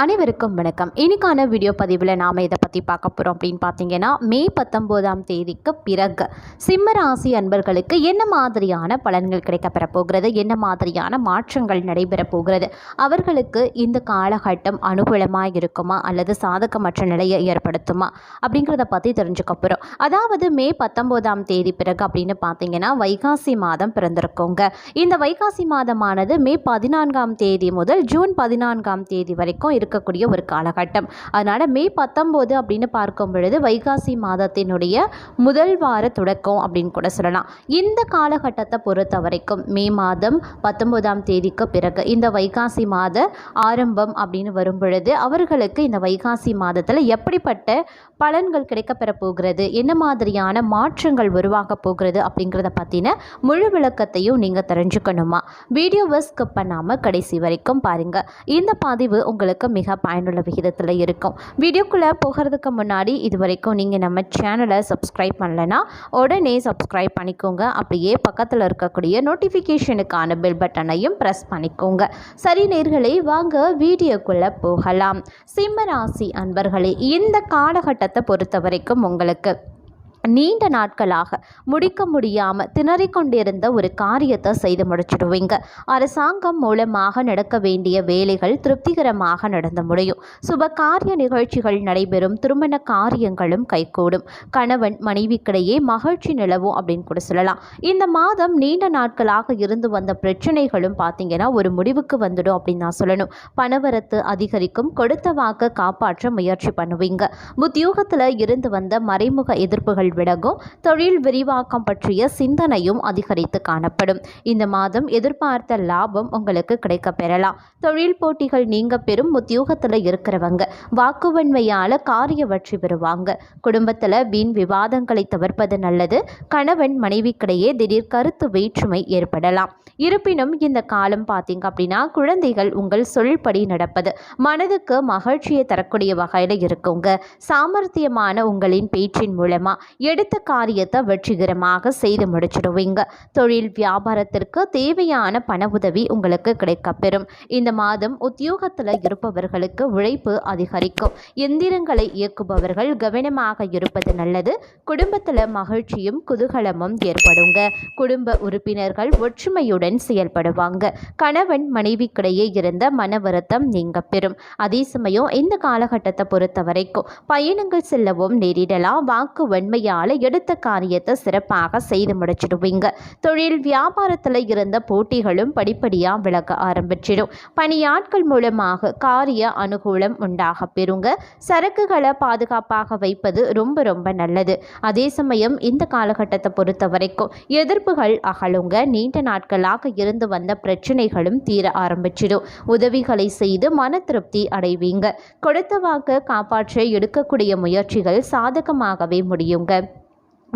அனைவருக்கும் வணக்கம். இன்னைக்கான வீடியோ பதிவில் நாம் இதை பற்றி பார்க்க போகிறோம் அப்படின்னு பார்த்தீங்கன்னா, மே 19ஆம் தேதிக்கு பிறகு சிம்ம ராசி அன்பர்களுக்கு என்ன மாதிரியான பலன்கள் கிடைக்கப்பெற போகிறது, என்ன மாதிரியான மாற்றங்கள் நடைபெற போகிறது, அவர்களுக்கு இந்த காலகட்டம் அனுகூலமாக இருக்குமா அல்லது சாதகமற்ற நிலையை ஏற்படுத்துமா அப்படிங்கிறத பற்றி தெரிஞ்சுக்க போகிறோம். அதாவது மே 19ஆம் தேதி பிறகு அப்படின்னு பார்த்தீங்கன்னா வைகாசி மாதம் பிறந்திருக்கோங்க. இந்த வைகாசி மாதமானது மே 14ஆம் தேதி முதல் ஜூன் 14ஆம் தேதி வரைக்கும் இருக்கக்கூடிய ஒரு காலகட்டம். அதனால் மே 19 அப்படின்னு பார்க்கும் பொழுது வைகாசி மாதத்தினுடைய முதல் வார தொடக்கம் அப்படின்னு கூட சொல்லலாம். இந்த காலகட்டத்தை பொறுத்த வரைக்கும் மே மாதம் 19ஆம் தேதிக்கு பிறகு இந்த வைகாசி மாத ஆரம்பம் அப்படின்னு வரும் பொழுது அவர்களுக்கு இந்த வைகாசி மாதத்தில் எப்படிப்பட்ட பலன்கள் கிடைக்கப்பெற போகிறது, என்ன மாதிரியான மாற்றங்கள் உருவாக போகிறது அப்படிங்கிறத பற்றின முழு விளக்கத்தையும் நீங்கள் தெரிஞ்சுக்கணுமா வீடியோவை ஸ்கிப் பண்ணாமல் கடைசி வரைக்கும் பாருங்கள். இந்த பதிவு உங்களுக்கு மிக பயனுள்ள விகிதத்தில் இருக்கும். வீடியோக்குள்ளே போகிறதுக்கு முன்னாடி இது வரைக்கும் நீங்கள் நம்ம சேனலை சப்ஸ்கிரைப் பண்ணலைன்னா உடனே சப்ஸ்கிரைப் பண்ணிக்கோங்க. அப்படியே பக்கத்தில் இருக்கக்கூடிய நோட்டிஃபிகேஷனுக்கான பெல் பட்டனையும் ப்ரெஸ் பண்ணிக்கோங்க. சரி நேயர்களே, வாங்க வீடியோக்குள்ளே போகலாம். சிம்ம ராசி அன்பர்களே, இந்த காலகட்டத்தை பொறுத்த வரைக்கும் உங்களுக்கு நீண்ட நாட்களாக முடிக்க முடியாமல் திணறிக்கொண்டிருந்த ஒரு காரியத்தை செய்து முடிச்சிடுவீங்க. அரசாங்கம் மூலமாக நடக்க வேண்டிய வேலைகள் திருப்திகரமாக நடந்து முடியும். சுப காரிய நிகழ்ச்சிகள் நடைபெறும். திருமண காரியங்களும் கைகூடும். கணவன் மனைவிக்கிடையே மகிழ்ச்சி நிலவும் அப்படின்னு கூட சொல்லலாம். இந்த மாதம் நீண்ட நாட்களாக இருந்து வந்த பிரச்சனைகளும் பார்த்தீங்கன்னா ஒரு முடிவுக்கு வந்துடும் அப்படின்னு நான் சொல்லணும். பணவரத்து அதிகரிக்கும். கொடுத்த வாக்கு காப்பாற்ற முயற்சி பண்ணுவீங்க. உத்தியோகத்தில் இருந்து வந்த மறைமுக எதிர்ப்புகள் விலகும். தொழில் விரிவாக்கம் பற்றிய சிந்தனையும் அதிகரித்து காணப்படும். இந்த மாதம் எதிர்பார்த்த லாபம் உங்களுக்கு கிடைக்க பெறலாம். தொழில் போட்டிகள் நீங்க பெறும். உத்தியோகத்தில் இருக்கிறவங்க வாக்குவன்மையால காரிய வெற்றி பெறுவாங்க. குடும்பத்தில் வீண் விவாதங்களை தவிர்ப்பது நல்லது. கணவன் மனைவிக்கிடையே திடீர் கருத்து வேற்றுமை ஏற்படலாம். இருப்பினும் இந்த காலம் பார்த்தீங்க அப்படின்னா குழந்தைகள் உங்கள் சொல்படி நடப்பது மனதுக்கு மகிழ்ச்சியை தரக்கூடிய வகையில் இருக்குங்க. சாமர்த்தியமான உங்களின் பேச்சின் மூலமா எடுத்த காரியத்தை வெற்றிகரமாக செய்து முடிச்சிடுவீங்க. தொழில் வியாபாரத்திற்கு தேவையான பண உதவி உங்களுக்கு கிடைக்கப்பெறும். இந்த மாதம் உத்தியோகத்தில் இருப்பவர்களுக்கு உழைப்பு அதிகரிக்கும். எந்திரங்களை இயக்குபவர்கள் கவனமாக இருப்பது நல்லது. குடும்பத்தில் மகிழ்ச்சியும் குதூகலமும் ஏற்படுங்க. குடும்ப உறுப்பினர்கள் ஒற்றுமையுடன் செயல்படுவாங்க. கணவன் மனைவிக்கிடையே இருந்த மன வருத்தம் நீங்க பெறும். அதே சமயம் இந்த காலகட்டத்தை பொறுத்த வரைக்கும் பயணங்கள் செல்லவும் நேரிடலாம். வாக்கு வன்மையால் எடுத்த காரியத்தை சிறப்பாக செய்து முடிச்சிடுவீங்க. தொழில் வியாபாரத்தில் இருந்த போட்டிகளும் படிப்படியாக விலக ஆரம்பிச்சிடும். பணியாட்கள் மூலமாக காரிய அனுகூலம் உண்டாக பெறுங்க. சரக்குகளை பாதுகாப்பாக வைப்பது ரொம்ப நல்லது. அதே சமயம் இந்த காலகட்டத்தை பொறுத்த வரைக்கும் எதிர்ப்புகள் அகலுங்க. நீண்ட நாட்களாக இருந்து வந்த பிரச்சனைகளும் தீர ஆரம்பிச்சிடும். உதவிகளை செய்து மன திருப்தி அடைவீங்க. கொடுத்த வாக்கு காப்பாற்ற எடுக்கக்கூடிய முயற்சிகள் சாதகமாகவே முடியுங்க.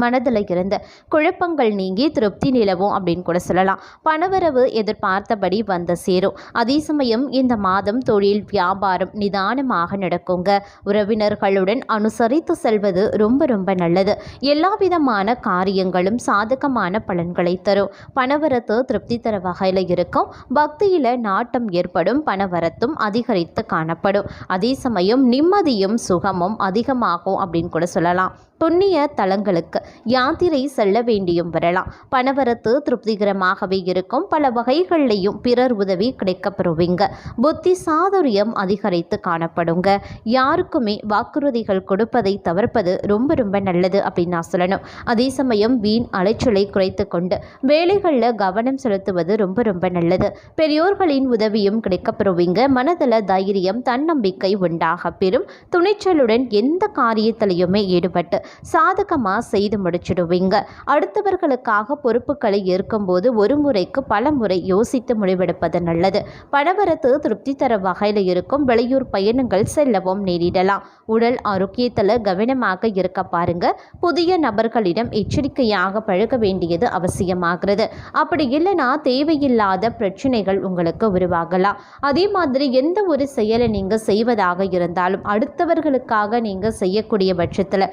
மனதில் இருந்த குழப்பங்கள் நீங்கி திருப்தி நிலவும் அப்படின்னு கூட சொல்லலாம். பணவரவு எதிர்பார்த்தபடி வந்து சேரும். அதே சமயம் இந்த மாதம் தொழில் வியாபாரம் நிதானமாக நடக்குங்க. உறவினர்களுடன் அனுசரித்து செல்வது ரொம்ப நல்லது. எல்லா விதமான காரியங்களும் சாதகமான பலன்களை தரும். பணவரத்து திருப்தி தர வகையில் இருக்கும். பக்தியில் நாட்டம் ஏற்படும். பணவரத்தும் அதிகரித்து காணப்படும். அதே சமயம் நிம்மதியும் சுகமும் அதிகமாகும் அப்படின்னு கூட சொல்லலாம். புண்ணிய தலங்களுக்கு யாத்திரை செல்ல வேண்டியும் வரலாம். பணவரத்து திருப்திகரமாகவே இருக்கும். பல வகைகளிலையும் பிறர் உதவி கிடைக்கப்பெறுவீங்க. புத்தி சாதுரியம் அதிகரித்து காணப்படுங்க. யாருக்குமே வாக்குறுதிகள் கொடுப்பதை தவிர்ப்பது ரொம்ப நல்லது அப்படின்னு நான் சொல்லணும். அதே சமயம் வீண் அலைச்சலை குறைத்து கொண்டு வேலைகளில் கவனம் செலுத்துவது ரொம்ப நல்லது. பெரியோர்களின் உதவியும் கிடைக்கப்பெறுவீங்க. மனதில் தைரியம் தன்னம்பிக்கை உண்டாக பெறும். துணிச்சலுடன் எந்த காரியத்திலையுமே ஈடுபட்டு சாதகமாக செய்து முடிச்சிடுவீங்க. அடுத்தவர்களுக்காக பொறுப்புகளை ஏற்கும்போது ஒரு முறைக்கு பல முறை யோசித்து முடிவெடுப்பது நல்லது. பணவரத்து திருப்தி தர வகையில் இருக்கும். வெளியூர் பயணங்கள் செல்லவும் நேரிடலாம். உடல் ஆரோக்கியத்தில் கவனமாக இருக்க பாருங்க. புதிய நபர்களிடம் எச்சரிக்கையாக பழக வேண்டியது அவசியமாகிறது. அப்படி இல்லைனா தேவையில்லாத பிரச்சனைகள் உங்களுக்கு உருவாகலாம். அதே மாதிரி எந்த ஒரு செயலை நீங்கள் செய்வதாக இருந்தாலும் அடுத்தவர்களுக்காக நீங்கள் செய்யக்கூடிய பட்சத்தில்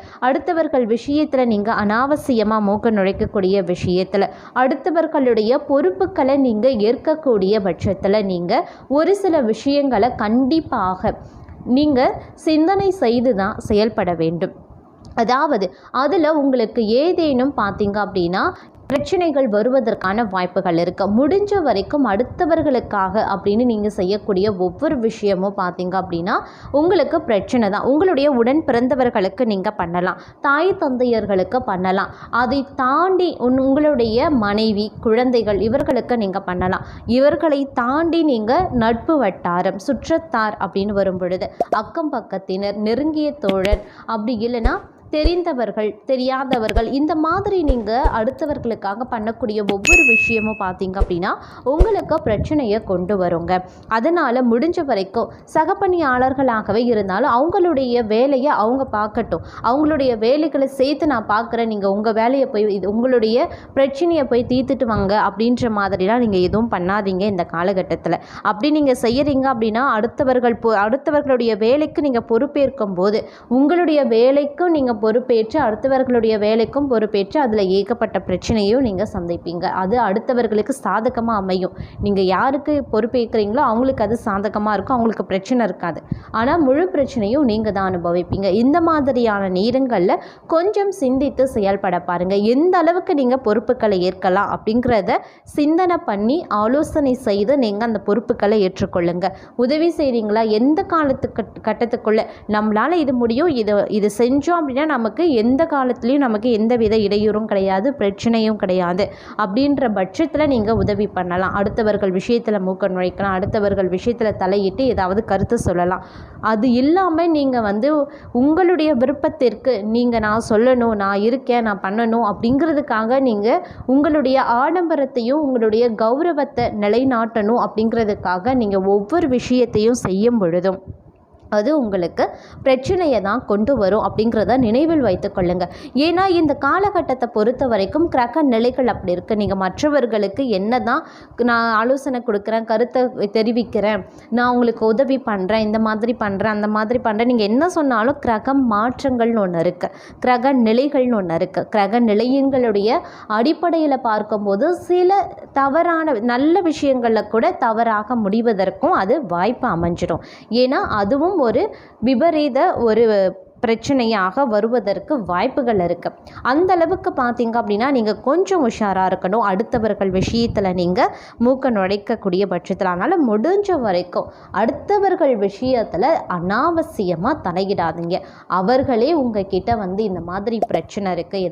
அடுத்தவர்கள் விஷயத்தில் நீங்கள் அனாவசியமாக மூக்க நுழைக்கக்கூடிய விஷயத்தில், அடுத்தவர்களுடைய பொறுப்புகளை நீங்கள் ஏற்கக்கூடிய பட்சத்தில் நீங்கள் ஒரு சில விஷயங்களை கண்டிப்பாக நீங்கள் சிந்தனை செய்து தான் செயல்பட வேண்டும். அதாவது அதில் உங்களுக்கு ஏதேனும் பார்த்தீங்க அப்படின்னா பிரச்சனைகள் வருவதற்கான வாய்ப்புகள் இருக்குது. முடிஞ்ச வரைக்கும் அடுத்தவர்களுக்காக அப்படின்னு நீங்கள் செய்யக்கூடிய ஒவ்வொரு விஷயமும் பார்த்தீங்க அப்படின்னா உங்களுக்கு பிரச்சனை தான். உங்களுடைய உடன் பிறந்தவர்களுக்கு நீங்கள் பண்ணலாம், தாய் தந்தையர்களுக்கு பண்ணலாம், அதை தாண்டி உங்களுடைய மனைவி குழந்தைகள் இவர்களுக்கு நீங்கள் பண்ணலாம். இவர்களை தாண்டி நீங்கள் நட்பு வட்டாரம் சுற்றத்தார் அப்படின்னு வரும் பொழுது அக்கம் பக்கத்தினர், நெருங்கிய தோழர், அப்படி இல்லைன்னா தெரிந்தவர்கள் தெரியாதவர்கள், இந்த மாதிரி நீங்கள் அடுத்தவர்களுக்காக பண்ணக்கூடிய ஒவ்வொரு விஷயமும் பார்த்தீங்க அப்படின்னா உங்களுக்கு பிரச்சனையை கொண்டு வருங்க. அதனால் முடிஞ்ச வரைக்கும் சக பணியாளர்களாகவே இருந்தாலும் அவங்களுடைய வேலையை அவங்க பார்க்கட்டும், அவங்களுடைய வேலைகளை சேர்த்து நான் பார்க்குறேன், நீங்கள் உங்கள் வேலையை போய் உங்களுடைய பிரச்சனையை போய் தீர்த்துட்டு வாங்க அப்படின்ற மாதிரிலாம் நீங்கள் எதுவும் பண்ணாதீங்க இந்த காலகட்டத்தில். அப்படி நீங்கள் செய்யறீங்க அப்படின்னா அடுத்தவர்களுடைய வேலைக்கு நீங்கள் பொறுப்பேற்கும் போது உங்களுடைய வேலைக்கும் நீங்கள் பொறுப்பேற்று அடுத்தவர்களுடைய வேலைக்கும் பொறுப்பேற்று அதில் ஏகப்பட்ட பிரச்சனையும் நீங்கள் சந்திப்பீங்க. அது அடுத்தவர்களுக்கு சாதகமாக அமையும். நீங்கள் யாருக்கு பொறுப்பேற்கிறீங்களோ அவங்களுக்கு அது சாதகமாக இருக்கும், அவங்களுக்கு பிரச்சனை இருக்காது. ஆனால் முழு பிரச்சனையும் நீங்கள் தான் அனுபவிப்பீங்க. இந்த மாதிரியான நேரங்களில் கொஞ்சம் சிந்தித்து செயல்பட பாருங்கள். எந்த அளவுக்கு நீங்கள் பொறுப்புகளை ஏற்கலாம் அப்படிங்கிறத சிந்தனை பண்ணி ஆலோசனை செய்து நீங்கள் அந்த பொறுப்புகளை ஏற்றுக்கொள்ளுங்க. உதவி செய்கிறீங்களா, எந்த கட்டத்துக்குள்ளே நம்மளால் இது முடியும், இது செஞ்சோம் அப்படின்னா நமக்கு எந்த காலத்துலேயும் நமக்கு எந்த வித இடையூறும் கிடையாது, பிரச்சனையும் கிடையாது அப்படின்ற பட்சத்தில் நீங்கள் உதவி பண்ணலாம். அடுத்தவர்கள் விஷயத்தில் மூக்க நுழைக்கலாம், அடுத்தவர்கள் விஷயத்தில் தலையிட்டு ஏதாவது கருத்து சொல்லலாம். அது இல்லாமல் நீங்கள் உங்களுடைய விருப்பத்திற்கு நான் சொல்லணும், நான் இருக்கேன், நான் பண்ணணும் அப்படிங்கிறதுக்காக நீங்கள் உங்களுடைய ஆடம்பரத்தையும் உங்களுடைய கௌரவத்தை நிலைநாட்டணும் அப்படிங்கிறதுக்காக நீங்கள் ஒவ்வொரு விஷயத்தையும் செய்யும் பொழுதும் அது உங்களுக்கு பிரச்சனையை தான் கொண்டு வரும் அப்படிங்கிறத நினைவில் வைத்து கொள்ளுங்கள். ஏன்னா இந்த காலகட்டத்தை பொறுத்த வரைக்கும் கிரக நிலைகள் அப்படி இருக்குது. நீங்கள் மற்றவர்களுக்கு என்ன தான் நான் ஆலோசனை கொடுக்குறேன், கருத்தை தெரிவிக்கிறேன், நான் உங்களுக்கு உதவி பண்ணுறேன், இந்த மாதிரி பண்ணுறேன், அந்த மாதிரி பண்ணுறேன், நீங்கள் என்ன சொன்னாலும் கிரக மாற்றங்கள்னு ஒன்று இருக்குது, கிரக நிலைகள்னு ஒன்று இருக்குது. கிரக நிலையங்களுடைய அடிப்படையில் பார்க்கும்போது சில தவறான நல்ல விஷயங்களில் கூட தவறாக முடிவதற்கும் அது வாய்ப்பு அமைஞ்சிடும். ஏன்னா அதுவும் ஒரு விபரீத ஒரு பிரச்சனையாக வருவதற்கு வாய்ப்புகள் இருக்குது. அந்த அளவுக்கு பார்த்தீங்க அப்படின்னா நீங்கள் கொஞ்சம் உஷாராக இருக்கணும் அடுத்தவர்கள் விஷயத்தில் நீங்கள் மூக்க நுழைக்கக்கூடிய பட்சத்தில். அதனால் முடிஞ்ச வரைக்கும் அடுத்தவர்கள் விஷயத்தில் அனாவசியமாக தலையிடாதீங்க. அவர்களே உங்ககிட்ட இந்த மாதிரி பிரச்சனை இருக்குது,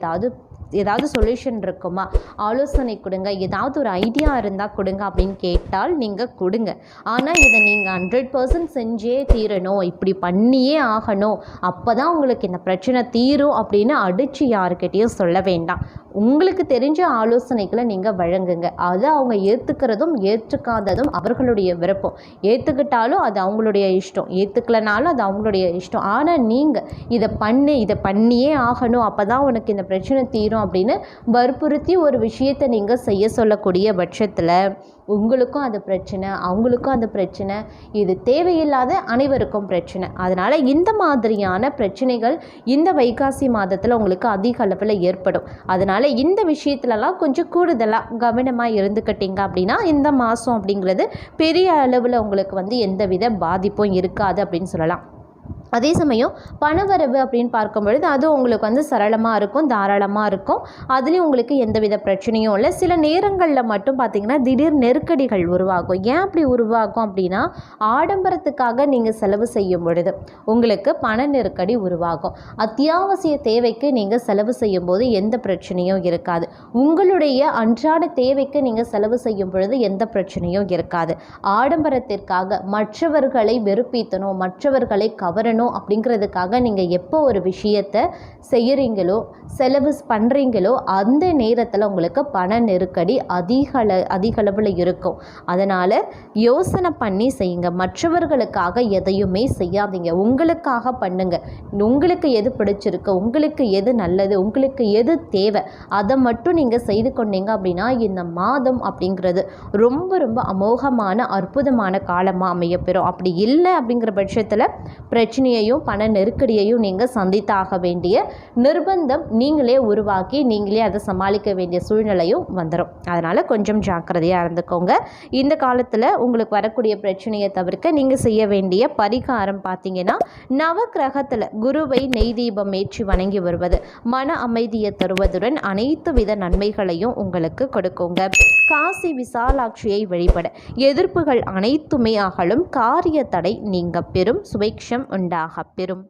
ஏதாவது சொல்யூஷன் இருக்குமா, ஆலோசனை கொடுங்க, ஏதாவது ஒரு ஐடியா இருந்தால் கொடுங்க அப்படின்னு கேட்டால் நீங்கள் கொடுங்க. ஆனால் இதை நீங்கள் 100% செஞ்சே தீரணும், இப்படி பண்ணியே ஆகணும், அப்போ தான் உங்களுக்கு இந்த பிரச்சனை தீரும் அப்படின்னு அடித்து யாருக்கிட்டையும் சொல்ல வேண்டாம். உங்களுக்கு தெரிஞ்ச ஆலோசனைகளை நீங்கள் வழங்குங்க. அதை அவங்க ஏற்றுக்கிறதும் ஏற்றுக்காததும் அவர்களுடைய விருப்பம். ஏற்றுக்கிட்டாலும் அது அவங்களுடைய இஷ்டம், ஏற்றுக்கலனாலும் அது அவங்களுடைய இஷ்டம். ஆனால் நீங்கள் இதை பண்ணியே ஆகணும், அப்போ தான் உனக்கு இந்த பிரச்சனை தீரும் அப்படின்னு வற்புறுத்தி ஒரு விஷயத்தை நீங்கள் செய்ய சொல்லக்கூடிய பட்சத்தில் உங்களுக்கும் அது பிரச்சனை, அவங்களுக்கும் அது பிரச்சனை, இது தேவையில்லாத அனைவருக்கும் பிரச்சனை. அதனால் இந்த மாதிரியான பிரச்சனைகள் இந்த வைகாசி மாதத்தில் உங்களுக்கு அதிக அளவில் ஏற்படும். அதனால் இந்த விஷயத்துலலாம் கொஞ்சம் கூடுதலாக கவனமாக இருந்துக்கிட்டீங்க அப்படின்னா இந்த மாதம் அப்படிங்கிறது பெரிய அளவில் உங்களுக்கு எந்தவித பாதிப்பும் இருக்காது அப்படின்னு சொல்லலாம். அதே சமயம் பணவரவு அப்படின்னு பார்க்கும் பொழுது அது உங்களுக்கு சரளமாக இருக்கும், தாராளமாக இருக்கும். அதுலேயும் உங்களுக்கு எந்தவித பிரச்சனையும் இல்லை. சில நேரங்களில் மட்டும் பார்த்திங்கன்னா திடீர் நெருக்கடிகள் உருவாகும். ஏன் அப்படி உருவாகும் அப்படின்னா ஆடம்பரத்துக்காக நீங்கள் செலவு செய்யும் பொழுது உங்களுக்கு பண நெருக்கடி உருவாகும். அத்தியாவசிய தேவைக்கு நீங்கள் செலவு செய்யும் போது எந்த பிரச்சனையும் இருக்காது. உங்களுடைய அன்றாட தேவைக்கு நீங்கள் செலவு செய்யும் பொழுது எந்த பிரச்சனையும் இருக்காது. ஆடம்பரத்திற்காக மற்றவர்களை வெறுப்பீத்தணும், மற்றவர்களை கவரணும் அப்படிங்கிறதுக்காக நீங்கள் எப்போ ஒரு விஷயத்தை செய்கிறீங்களோ செலவு பண்ணுறீங்களோ அந்த நேரத்தில் உங்களுக்கு பண நெருக்கடி அதிக அளவில் இருக்கும். அதனால் யோசனை பண்ணி செய்யுங்க. மற்றவர்களுக்காக எதையுமே செய்யாதீங்க, உங்களுக்காக பண்ணுங்க. உங்களுக்கு எது பிடிச்சிருக்கு, உங்களுக்கு எது நல்லது, உங்களுக்கு எது தேவை அதை மட்டும் நீங்கள் செய்து கொண்டீங்க அப்படின்னா இந்த மாதம் அப்படிங்கிறது ரொம்ப ரொம்ப அமோகமான அற்புதமான காலமாக அமையப்பெறும். அப்படி இல்லை அப்படிங்கிற பட்சத்தில் பிரச்சனை பிரச்சனையையும் பண நெருக்கடியையும் நீங்கள் சந்தித்தாக வேண்டிய நிர்பந்தம் நீங்களே உருவாக்கி நீங்களே அதை சமாளிக்க வேண்டிய சூழ்நிலையும் வந்துடும். அதனால் கொஞ்சம் ஜாக்கிரதையாக இருந்துக்கோங்க. இந்த காலத்தில் உங்களுக்கு வரக்கூடிய பிரச்சனையை தவிர்க்க நீங்கள் செய்ய வேண்டிய பரிகாரம் பார்த்தீங்கன்னா, நவக்கிரகத்தில் குருவை நெய் தீபம் ஏற்றி வணங்கி வருவது மன அமைதியை தருவதுடன் அனைத்து வித நன்மைகளையும் உங்களுக்கு கொடுக்குங்க. காசி விசாலாட்சியை வழிபட எதிர்ப்புகள் அனைத்துமே அகலும், காரிய தடை நீங்க பெறும், சுபேட்சம் உண்டாக பெறும்.